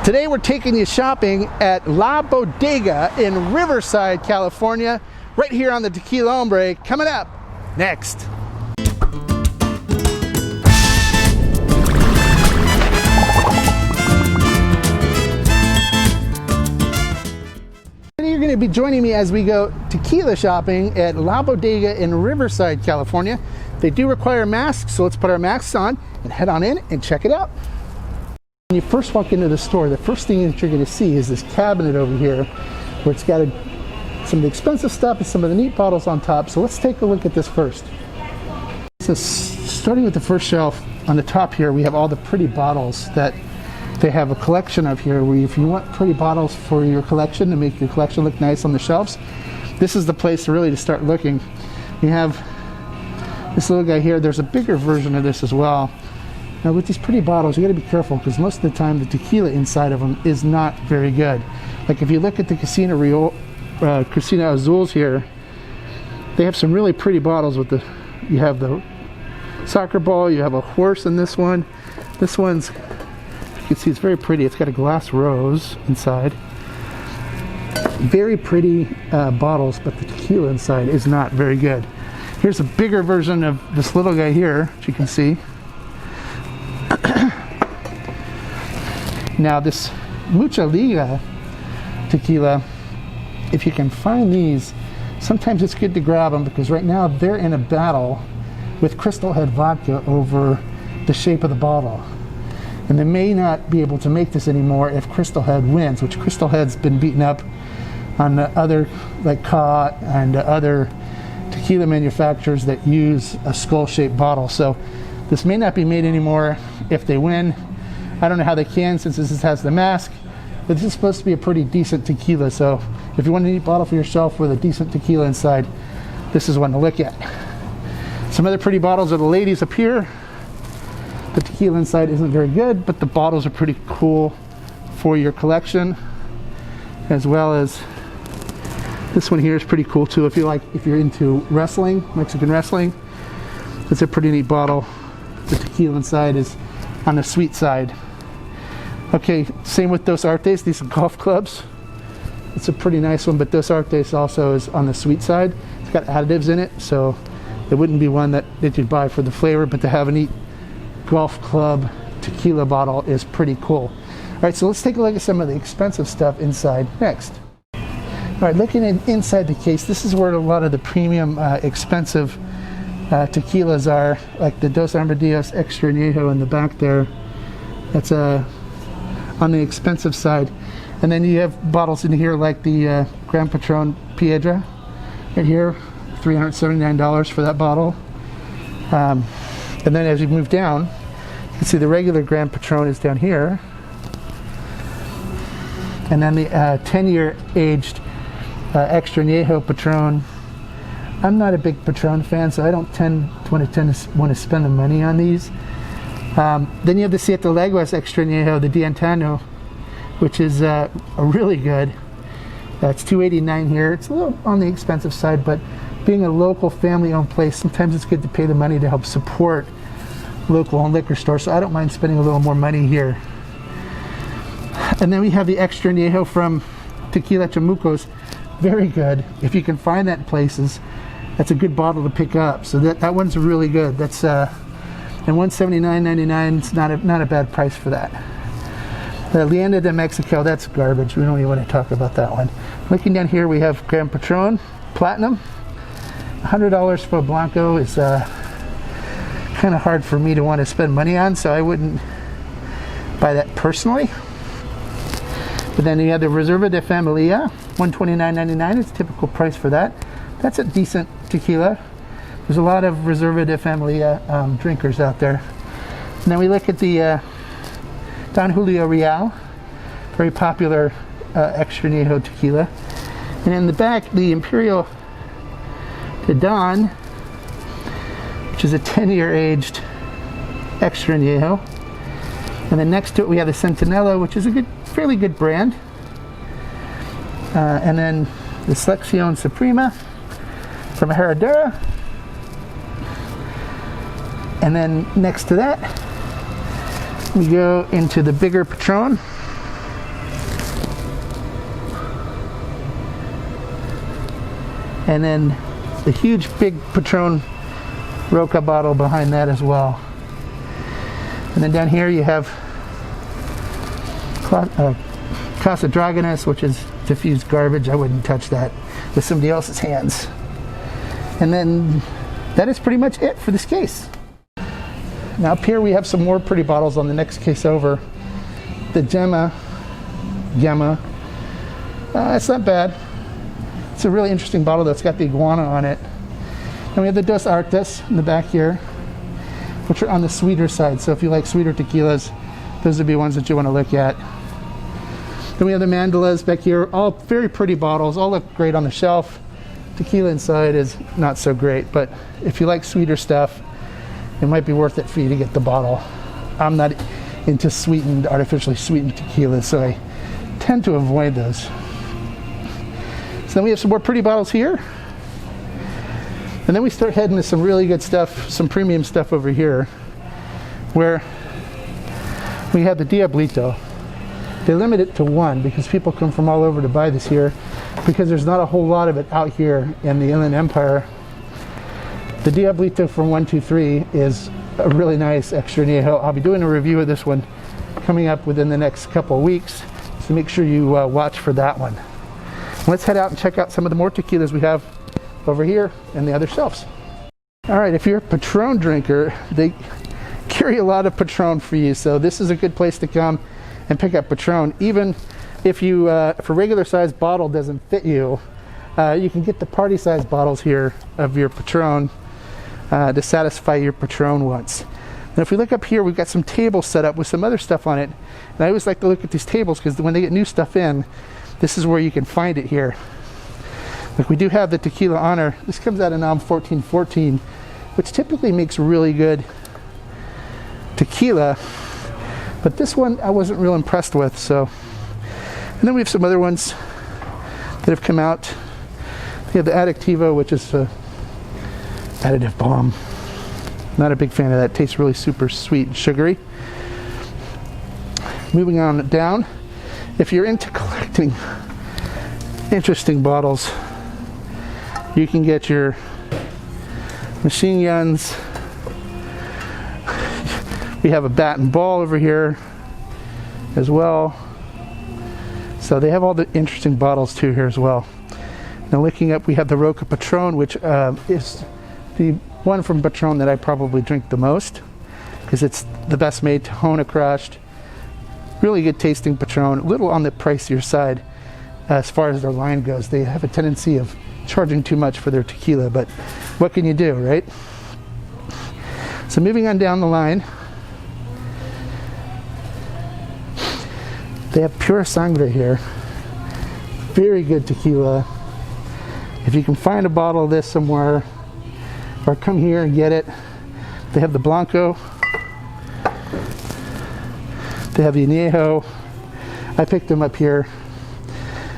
Today we're taking you shopping at La Bodega in Riverside, California, right here on the Tequila Hombre. Coming up next. You're going to be joining me as we go tequila shopping at La Bodega in Riverside, California. They do require masks, so let's put our masks on and head on in and check it out. When you first walk into the store, the first thing that you're going to see is this cabinet over here where it's got some of the expensive stuff and some of the neat bottles on top. So let's take a look at this first. So starting with the first shelf, on the top here we have all the pretty bottles that they have a collection of here, where if you want pretty bottles for your collection to make your collection look nice on the shelves, this is the place to start looking. You have this little guy here. There's a bigger version of this as well. Now with these pretty bottles, you got to be careful because most of the time the tequila inside of them is not very good. Like if you look at the Casino Azules here, they have some really pretty bottles with you have the soccer ball, you have a horse in this one. This one's, you can see it's very pretty. It's got a glass rose inside. Very pretty bottles, but the tequila inside is not very good. Here's a bigger version of this little guy here, which you can see. Now this Mucha Liga tequila, if you can find these, sometimes it's good to grab them because right now they're in a battle with Crystal Head vodka over the shape of the bottle. And they may not be able to make this anymore if Crystal Head wins, which Crystal Head's been beaten up on the other, like Cott and other tequila manufacturers that use a skull-shaped bottle. So this may not be made anymore if they win. I don't know how they can since this has the mask, but this is supposed to be a pretty decent tequila. So if you want a neat bottle for yourself with a decent tequila inside, this is one to look at. Some other pretty bottles are the ladies up here. The tequila inside isn't very good, but the bottles are pretty cool for your collection, as well as this one here is pretty cool too. If you're into wrestling, Mexican wrestling, it's a pretty neat bottle. The tequila inside is on the sweet side. Okay, same with Dos Artes. These are golf clubs. It's a pretty nice one, but Dos Artes also is on the sweet side. It's got additives in it, so it wouldn't be one that you'd buy for the flavor, but to have a neat golf club tequila bottle is pretty cool. All right, so let's take a look at some of the expensive stuff inside next. All right, looking inside the case, this is where a lot of the premium expensive tequilas are, like the Dos Armadillos Extra Añejo in the back there. That's on the expensive side. And then you have bottles in here like the Gran Patron Piedra right here, $379 for that bottle. And then as you move down, you can see the regular Gran Patron is down here. And then the 10-year aged Extra Añejo Patron. I'm not a big Patron fan, so I don't want to spend the money on these. Then you have the Siete Leguas Extra Añejo, the Diantano, which is a really good. It's $289 here. It's a little on the expensive side, but being a local family-owned place, sometimes it's good to pay the money to help support local-owned liquor stores. So I don't mind spending a little more money here. And then we have the Extra Añejo from Tequila Chamucos. Very good. If you can find that in places, that's a good bottle to pick up. So that one's really good. That's and $179.99. It's not a bad price for that. The Lienda de Mexico, that's garbage. We don't even want to talk about that one. Looking down here, we have Gran Patron Platinum. $100 for a Blanco is kind of hard for me to want to spend money on, so I wouldn't buy that personally. But then you have the Reserva de Familia, $129.99. It's typical price for that. That's a decent tequila. There's a lot of Reserva de Familia drinkers out there. And then we look at the Don Julio Real, very popular Extra Añejo tequila. And in the back, the Imperial de Don, which is a 10-year aged Extra Añejo. And then next to it we have the Centinela, which is a fairly good brand. And then the Selección Suprema from Herradura. And then next to that we go into the bigger Patron. And then the huge big Patron Roca bottle behind that as well. And then down here you have Casa Dragonis, which is diffused garbage. I wouldn't touch that with somebody else's hands. And then that is pretty much it for this case. Now up here we have some more pretty bottles on the next case over. The Gemma. It's not bad. It's a really interesting bottle that's got the iguana on it. And we have the Dos Artes in the back here, which are on the sweeter side. So if you like sweeter tequilas, those would be ones that you want to look at. Then we have the Mandalas back here, all very pretty bottles, all look great on the shelf. Tequila inside is not so great, but if you like sweeter stuff, it might be worth it for you to get the bottle. I'm not into sweetened, artificially sweetened tequila, so I tend to avoid those. So then we have some more pretty bottles here. And then we start heading to some really good stuff, some premium stuff over here, where we have the Diablito. They limit it to one because people come from all over to buy this here, because there's not a whole lot of it out here in the Inland Empire. The Diablito from 123 is a really nice extra añejo. I'll be doing a review of this one coming up within the next couple of weeks, so make sure you watch for that one. Let's head out and check out some of the more tequilas we have over here and the other shelves. All right, if you're a Patron drinker, they carry a lot of Patron for you, so this is a good place to come and pick up Patron. Even if you if a regular size bottle doesn't fit you, you can get the party size bottles here of your Patron to satisfy your Patron wants. Now if we look up here, we've got some tables set up with some other stuff on it, and I always like to look at these tables because when they get new stuff in, this is where you can find it here. Like we do have the Tequila Honor. This comes out of NOM 1414, which typically makes really good tequila, but this one I wasn't real impressed with. So, and then we have some other ones that have come out. We have the Addictivo, which is a additive bomb. Not a big fan of that. It tastes really super sweet and sugary. Moving on down, if you're into collecting interesting bottles, you can get your machine guns. We have a bat and ball over here as well. So they have all the interesting bottles too here as well. Now looking up, we have the Roca Patron, which is the one from Patron that I probably drink the most because it's the best made, Tahona crushed. Really good tasting Patron, a little on the pricier side as far as their line goes. They have a tendency of charging too much for their tequila, but what can you do, right? So moving on down the line, they have Pura Sangre here. Very good tequila. If you can find a bottle of this somewhere, or come here and get it. They have the Blanco. They have the Añejo. I picked them up here.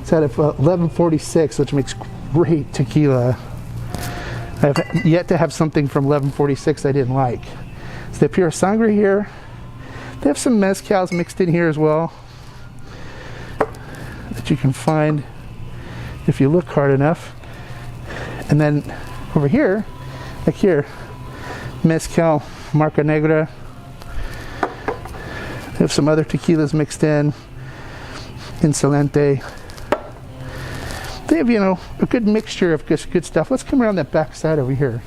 It's out of 1146, which makes great tequila. I've yet to have something from 1146 I didn't like. So they have Pura Sangre here. They have some mezcals mixed in here as well that you can find if you look hard enough. And then over here, like here, mezcal Marca Negra. They have some other tequilas mixed in. Insolente. They have, you know, a good mixture of good stuff. Let's come around that back side over here.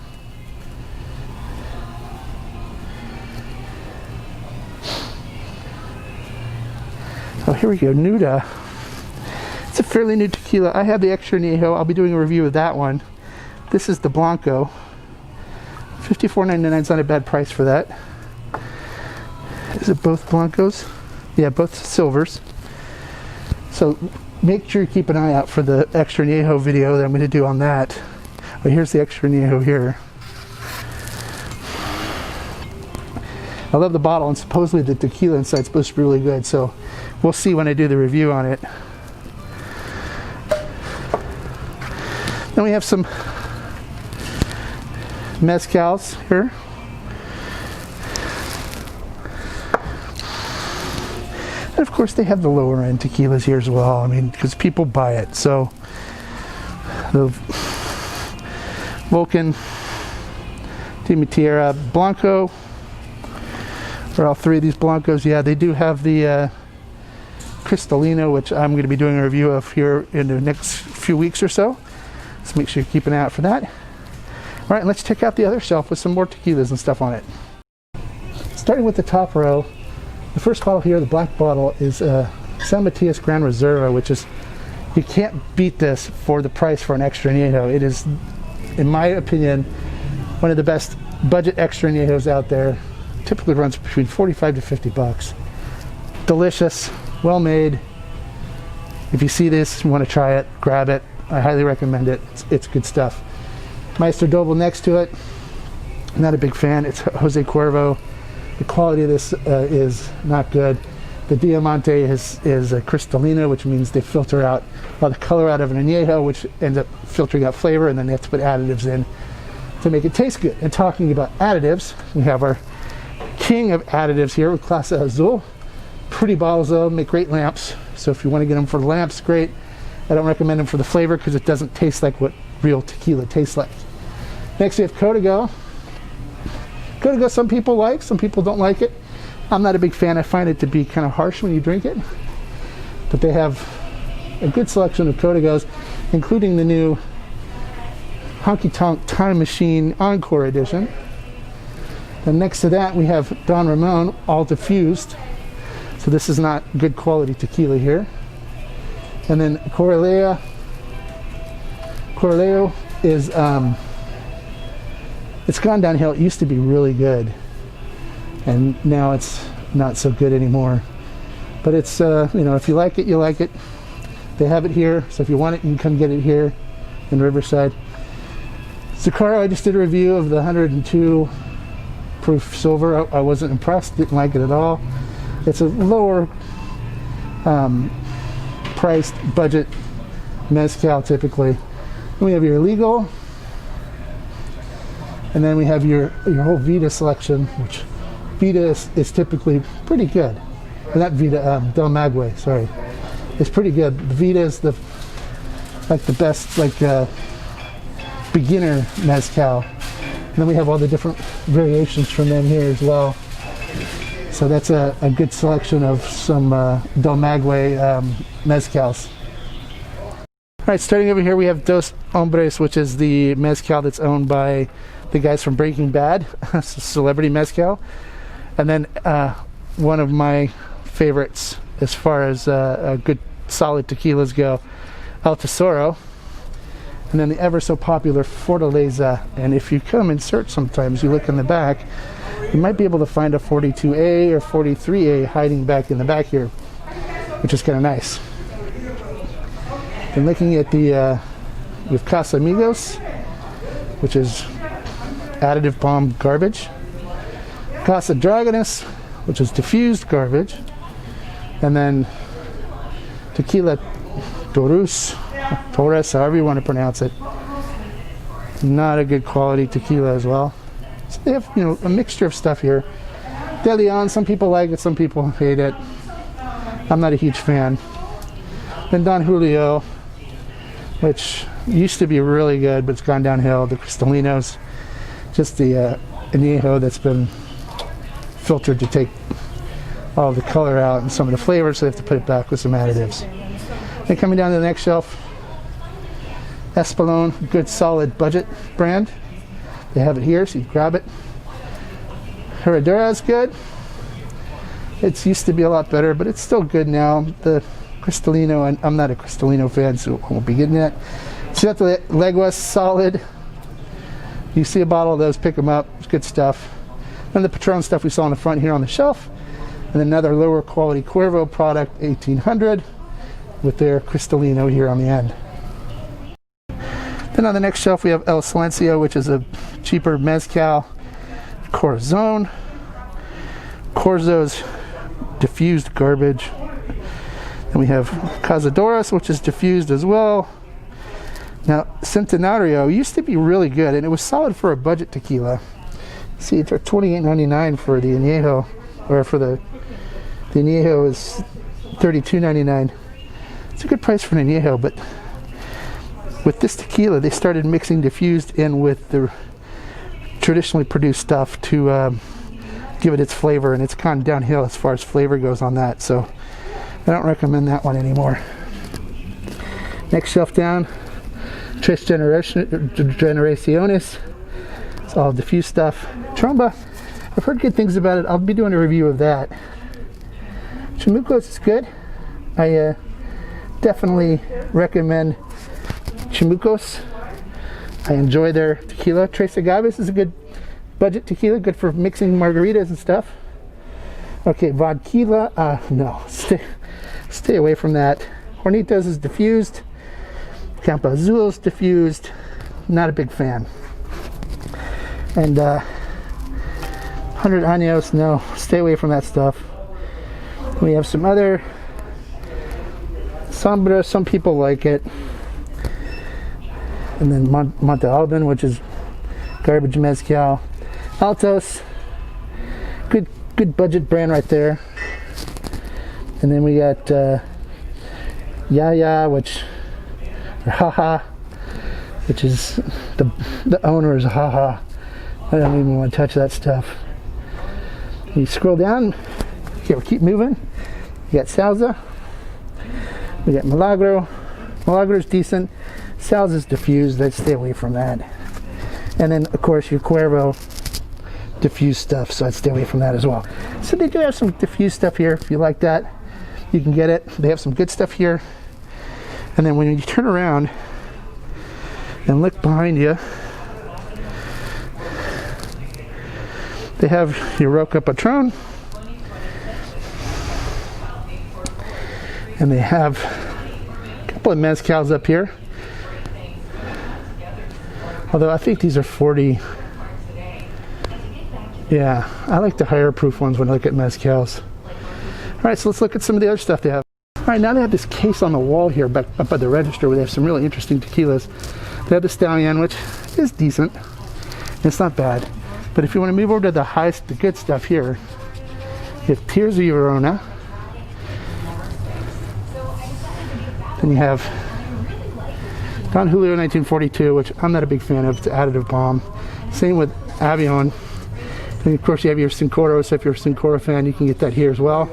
Oh, here we go, Nuda. It's a fairly new tequila. I have the Extra Añejo. I'll be doing a review of that one. This is the Blanco. $54.99 is not a bad price for that. Is it both Blancos? Yeah, both silvers. So make sure you keep an eye out for the Extra Añejo video that I'm going to do on that. But here's the Extra Añejo here. I love the bottle, and supposedly the tequila inside is supposed to be really good, so we'll see when I do the review on it. Then we have some mezcals here. And of course they have the lower end tequilas here as well. I mean, because people buy it. So Vulcan, Tierra Blanco. For all three of these Blancos, yeah, they do have the Cristalino, which I'm going to be doing a review of here in the next few weeks or so. So make sure you keep an eye out for that. All right, let's check out the other shelf with some more tequilas and stuff on it. Starting with the top row, the first bottle here, the black bottle, is San Matias Gran Reserva, which is, you can't beat this for the price for an extra añejo. It is, in my opinion, one of the best budget extra añejos out there. Typically runs between 45 to 50 bucks. Delicious, well made. If you see this, you want to try it, grab it. I highly recommend it. It's good stuff. Maestro Doble next to it. Not a big fan. It's Jose Cuervo. The quality of this is not good. The Diamante is a Cristalino, which means they filter out all the color out of an añejo, which ends up filtering out flavor, and then they have to put additives in to make it taste good. And talking about additives, we have our king of additives here with Clase Azul. Pretty bottles though, make great lamps. So if you want to get them for the lamps, great. I don't recommend them for the flavor because it doesn't taste like what real tequila tastes like. Next we have Código. Código some people like, some people don't like it. I'm not a big fan. I find it to be kind of harsh when you drink it. But they have a good selection of Códigos, including the new Honky Tonk Time Machine Encore Edition. And next to that we have Don Ramon, all diffused. So this is not good quality tequila here. And then Corraleo is, it's gone downhill. It used to be really good, and now it's not so good anymore. But it's, you know, if you like it, you like it. They have it here, so if you want it, you can come get it here in Riverside. Zucaro, I just did a review of the 102 proof silver. I wasn't impressed, didn't like it at all. It's a lower priced budget mezcal typically. Then we have your legal, and then we have your whole Vita selection, which Vita is typically pretty good. Not Vita, Del Maguey, sorry. It's pretty good. The Vita is the best beginner mezcal. And then we have all the different variations from them here as well. So that's a good selection of some Del Maguey mezcals. All right, starting over here we have Dos Hombres, which is the mezcal that's owned by the guys from Breaking Bad, celebrity mezcal. And then one of my favorites as far as good solid tequilas go, El Tesoro. And then the ever so popular Fortaleza. And if you come and search sometimes, you look in the back, you might be able to find a 42A or 43A hiding back in the back here, which is kind of nice. And looking at the, we have Casamigos, which is additive bomb garbage. Casa Dragones, which is diffused garbage. And then Tequila Torres, however you want to pronounce it. Not a good quality tequila as well. So they have, you know, a mixture of stuff here. De Leon, some people like it, some people hate it. I'm not a huge fan. Then Don Julio, which used to be really good, but it's gone downhill. The Cristalinos, just the añejo that's been filtered to take all the color out and some of the flavors, so they have to put it back with some additives. Then coming down to the next shelf, Espolón, good solid budget brand. They have it here, so you grab it. Herradura is good. It used to be a lot better, but it's still good now. The Cristalino, and I'm not a Cristalino fan, so I won't be getting that. Siete Leguas, solid. You see a bottle of those, pick them up. It's good stuff. Then the Patron stuff we saw on the front here on the shelf. And another lower quality Cuervo product, 1800, with their Cristalino here on the end. Then on the next shelf we have El Silencio, which is a cheaper mezcal. Corazon. Corzo's diffused garbage. Then we have Cazadoras, which is diffused as well. Now, Centenario used to be really good, and it was solid for a budget tequila. See, it's $28.99 for the añejo, or for the añejo is $32.99. It's a good price for an añejo, but with this tequila, they started mixing diffused in with the traditionally produced stuff to give it its flavor, and it's gone downhill as far as flavor goes on that, so I don't recommend that one anymore. Next shelf down, Tres Generaciones. It's all diffused stuff. Tromba, I've heard good things about it. I'll be doing a review of that. Chamucos is good. I definitely recommend Chamucos. I enjoy their tequila. Tres Agaves is a good budget tequila, good for mixing margaritas and stuff. Okay, Vodquila, no, stay away from that. Hornitos is diffused. Campo Azul is diffused. Not a big fan. And 100 Años, no, stay away from that stuff. We have some other Sombra, some people like it. And then Monte Alban, which is garbage mezcal. Altos, good budget brand right there. And then we got Yaya, which is the owner is Haha. I don't even want to touch that stuff. You scroll down. Okay, we'll keep moving. We got Salsa. We got Milagro. Milagro's decent. Salsa's diffused. I'd stay away from that. And then, of course, your Cuervo diffused stuff, so I'd stay away from that as well. So they do have some diffused stuff here. If you like that, you can get it. They have some good stuff here. And then when you turn around and look behind you, they have your Roca Patron, and they have a couple of mezcals up here. Although I think these are 40. Yeah, I like the higher proof ones when I look at mezcals. All right, so let's look at some of the other stuff they have. All right, now they have this case on the wall here back up by the register where they have some really interesting tequilas. They have the Stallion, which is decent. It's not bad. But if you want to move over to the good stuff here, you have Tears of Llorona. Then you have Don Julio 1942, which I'm not a big fan of. It's an additive bomb. Same with Avion. And of course you have your Cincoro, so if you're a Cincoro fan, you can get that here as well.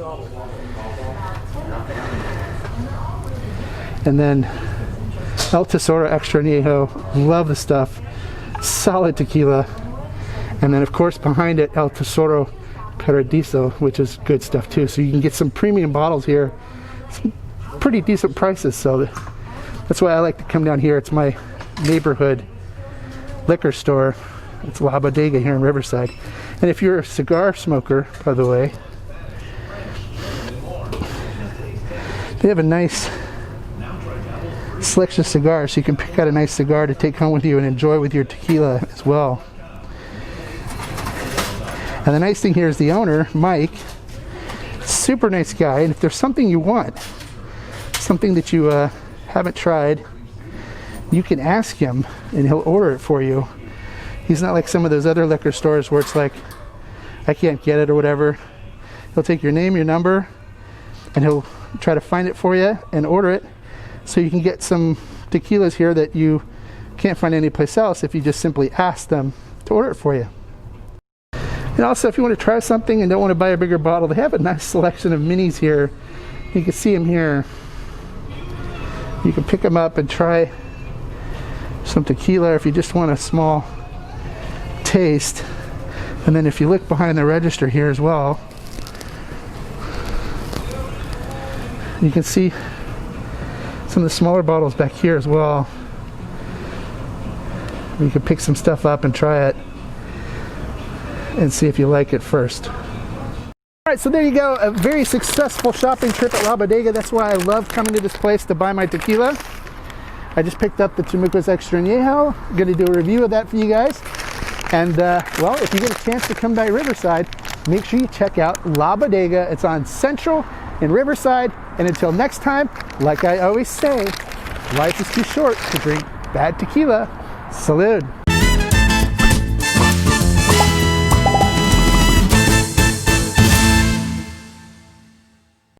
And then El Tesoro Extra Añejo, love the stuff. Solid tequila. And then of course behind it, El Tesoro Paradiso, which is good stuff too. So you can get some premium bottles here. Some pretty decent prices, so that's why I like to come down here. It's my neighborhood liquor store. It's La Bodega here in Riverside. And if you're a cigar smoker, by the way, they have a nice selection of cigars, so you can pick out a nice cigar to take home with you and enjoy with your tequila as well. And the nice thing here is the owner, Mike, super nice guy, and if there's something you want, something that you haven't tried, you can ask him and he'll order it for you. He's not like some of those other liquor stores where it's like, I can't get it or whatever. He'll take your name, your number, and he'll try to find it for you and order it, so you can get some tequilas here that you can't find anyplace else if you just simply ask them to order it for you. And also, if you want to try something and don't want to buy a bigger bottle, they have a nice selection of minis here. You can see them here. You can pick them up and try some tequila if you just want a small taste. And then if you look behind the register here as well, you can see some of the smaller bottles back here as well. You can pick some stuff up and try it and see if you like it first. Alright, so there you go, a very successful shopping trip at La Bodega. That's why I love coming to this place to buy my tequila. I just picked up the Chamucos Extra Añejo. I'm going to do a review of that for you guys. And well, if you get a chance to come by Riverside, make sure you check out La Bodega. It's on Central in Riverside. And until next time, like I always say, life is too short to drink bad tequila. Salud.